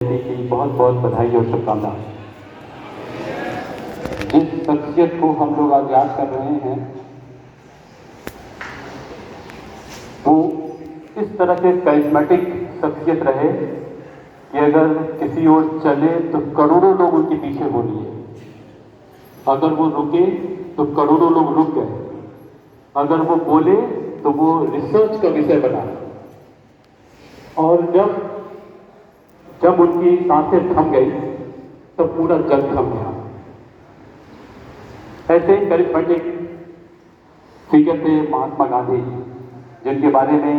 की बहुत बहुत बधाई और शुभकामनाएं। जिस शख्सियत को हम लोग आज याद कर रहे हैं वो इस तरह के करिश्मेटिक शख्सियत रहे कि अगर किसी ओर चले तो करोड़ों लोग उनके पीछे हो लिए, अगर वो रुके तो करोड़ों लोग रुक गए, अगर वो बोले तो वो रिसर्च का विषय बना, और जब उनकी सांसें थम गई तो पूरा जग थम गया। ऐसे करिश्मेटिक फिगर थे महात्मा गांधी, जिनके बारे में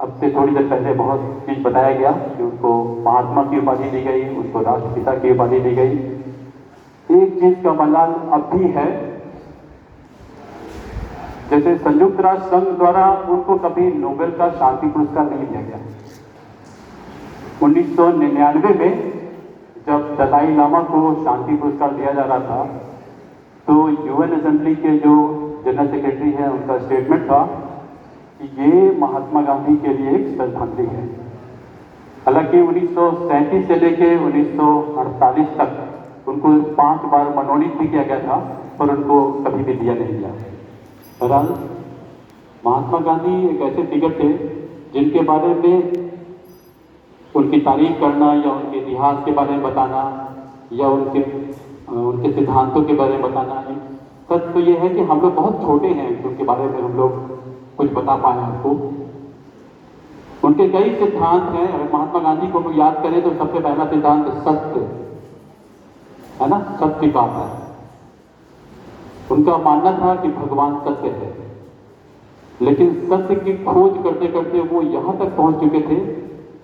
अब से थोड़ी देर पहले बहुत चीज बताया गया कि उनको महात्मा की उपाधि दी गई, उनको राष्ट्रपिता की उपाधि दी गई। एक चीज का मलाल अब भी है, जैसे संयुक्त राष्ट्र संघ द्वारा उनको कभी नोबेल का शांति पुरस्कार नहीं दिया गया। 1999 में जब दलाई लामा को शांति पुरस्कार दिया जा रहा था तो यूएन असेंबली के जो जनरल सेक्रेटरी हैं उनका स्टेटमेंट था कि ये महात्मा गांधी के लिए एक श्रद्धांजलि है। हालांकि 1937 से लेकर 1948 तक उनको 5 बार मनोनीत भी किया गया था, पर उनको कभी भी दिया नहीं गया। बहरहाल महात्मा गांधी एक ऐसे फिगर थे जिनके बारे में उनकी तारीफ करना या उनके इतिहास के बारे में बताना या उनके सिद्धांतों के बारे में बताना, सच तो ये है कि हम लोग बहुत छोटे हैं उनके बारे में हम लोग कुछ बता पाए आपको। उनके कई सिद्धांत हैं। अगर महात्मा गांधी को हम याद करें तो सबसे पहला सिद्धांत सत्य है ना, सत्य का है। उनका मानना था कि भगवान सत्य है, लेकिन सत्य की खोज करते करते वो यहां तक पहुंच चुके थे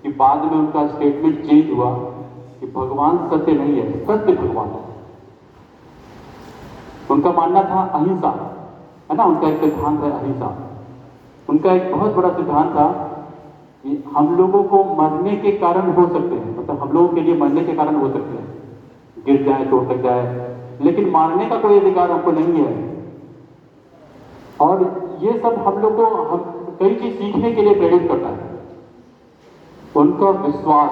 कि बाद में उनका स्टेटमेंट चेंज हुआ कि भगवान सत्य नहीं है, सत्य भगवान है। उनका मानना था अहिंसा, है ना, उनका एक सिद्धांत है अहिंसा। उनका एक बहुत बड़ा सिद्धांत था कि हम लोगों को मरने के कारण हो सकते हैं, मतलब हम लोगों के लिए मरने के कारण हो सकते हैं, गिर जाए तो तक जाए, लेकिन मारने का कोई अधिकार हमको नहीं है। और ये सब हम लोग को कई चीज सीखने के लिए प्रेरित करता है। उनका विश्वास,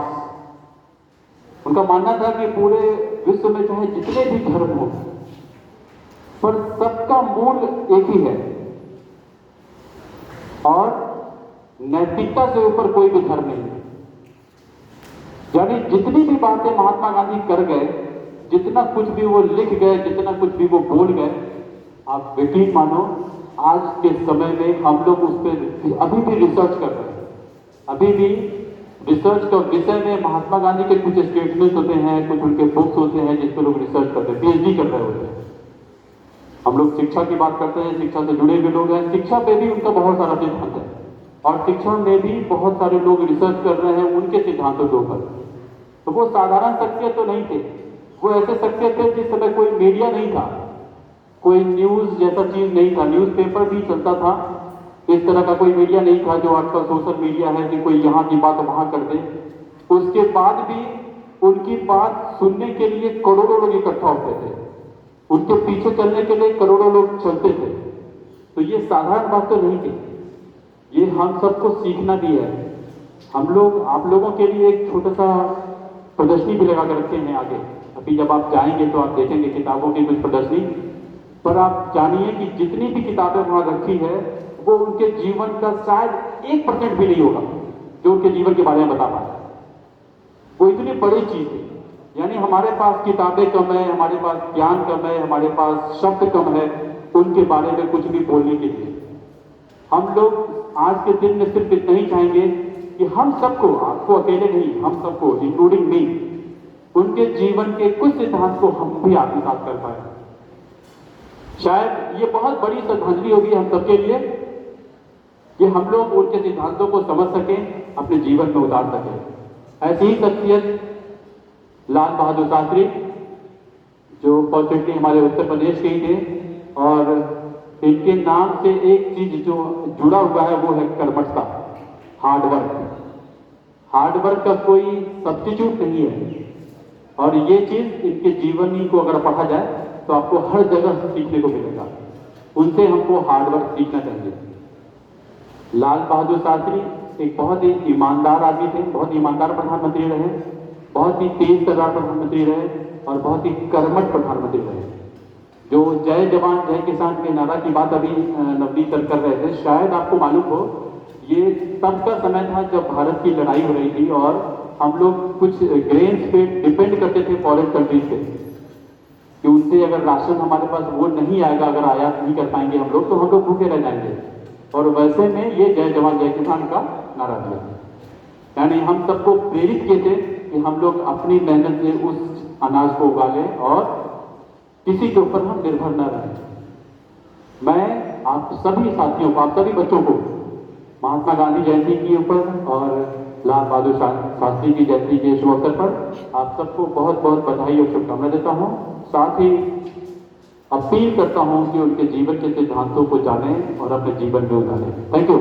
उनका मानना था कि पूरे विश्व में चाहे जितने भी धर्म हो, पर सबका मूल एक ही है, और नैतिकता से ऊपर कोई भी धर्म नहीं है। यानी जितनी भी बातें महात्मा गांधी कर गए, जितना कुछ भी वो लिख गए, जितना कुछ भी वो बोल गए, आप यकीन मानो आज के समय में हम लोग उस पर अभी भी रिसर्च कर रहे हैं। अभी भी रिसर्च का विषय में महात्मा गांधी के कुछ स्टेटमेंट होते हैं, कुछ उनके बुक्स होते हैं जिस पर लोग रिसर्च करते हैं, पीएचडी कर रहे होते हैं। हम लोग शिक्षा की बात करते हैं, शिक्षा से जुड़े हुए लोग हैं, शिक्षा पे भी उनका बहुत सारा सिद्धांत है, और शिक्षा में भी बहुत सारे लोग रिसर्च कर रहे हैं उनके सिद्धांतों के ऊपर। तो वो साधारण शख्सियत तो नहीं थे, वो ऐसे शख्सियत थे जिस समय कोई मीडिया नहीं था, कोई न्यूज जैसा चीज नहीं था, न्यूज़पेपर भी चलता था, इस तरह का कोई मीडिया नहीं था जो आजकल सोशल मीडिया है कि कोई यहाँ की बात वहां कर दे। उसके बाद भी उनकी बात सुनने के लिए करोड़ों लोग इकट्ठा होते थे, उनके पीछे चलने के लिए करोड़ों लोग चलते थे। तो ये साधारण बात तो नहीं थी, ये हम सबको सीखना भी है। हम लोग आप लोगों के लिए एक छोटा सा प्रदर्शनी भी लगा कर रखे हैं आगे। अभी जब आप जाएंगे तो आप देखेंगे किताबों की कुछ प्रदर्शनी, पर आप जानिए कि जितनी भी किताबें वहां रखी है वो उनके जीवन का शायद 1% भी नहीं होगा जो उनके जीवन के बारे में बता पाए। वो इतनी बड़ी चीज है। यानी हमारे पास किताबें कम है, हमारे पास ज्ञान कम है, हमारे पास शब्द कम है उनके बारे में कुछ भी बोलने के लिए। हम लोग आज के दिन में सिर्फ इतना ही चाहेंगे कि हम सबको, आपको अकेले नहीं, हम सबको इंक्लूडिंग मी, उनके जीवन के कुछ सिद्धांत को हम भी आत्मसात कर पाए। शायद ये बहुत बड़ी श्रद्धांजलि होगी हम सबके लिए कि हम लोग उनके सिद्धांतों को समझ सकें, अपने जीवन में उतार सकें। ऐसी ही शख्सियत लाल बहादुर शास्त्री, जो फॉर्चुनेटली हमारे उत्तर प्रदेश के ही थे, और इनके नाम से एक चीज जो जुड़ा हुआ है वो है कर्मठता, हार्डवर्क। हार्डवर्क का कोई सब्स्टिट्यूट नहीं है, और ये चीज इनके जीवनी को अगर पढ़ा जाए तो आपको हर जगह सीखने को मिलेगा। उनसे हमको हार्डवर्क सीखना चाहिए। लाल बहादुर शास्त्री एक बहुत ही ईमानदार आदमी थे, बहुत ईमानदार प्रधानमंत्री रहे, बहुत ही तेज तर्रार प्रधानमंत्री रहे और बहुत ही कर्मठ प्रधानमंत्री रहे। जो जय जवान जय किसान के नारा की बात अभी नवनीत सर कर रहे थे, शायद आपको मालूम हो, ये तब का समय था जब भारत की लड़ाई हो रही थी और हम लोग कुछ ग्रेन्स पे डिपेंड करते थे फॉरेन कंट्रीज पे, कि उनसे अगर राशन हमारे पास वो नहीं आएगा, अगर आयात नहीं कर पाएंगे हम लोग, तो हम लोग भूखे रह जाएंगे। और वैसे में ये जय जवान जय किसान का नारा दिया, यानी हम सबको प्रेरित किए थे कि हम लोग अपनी मेहनत से उस अनाज को उगा लें और किसी के ऊपर हम निर्भर न रहें। मैं आप सभी साथियों को, आप सभी बच्चों को महात्मा गांधी जयंती के ऊपर और लाल बहादुर शास्त्री की जयंती के शुभ अवसर पर आप सबको बहुत बहुत बधाई और शुभकामनाएं देता हूं। साथ ही अपील करता हूं कि उनके जीवन के सिद्धांतों को जानें और अपने जीवन में उतारें। Thank you.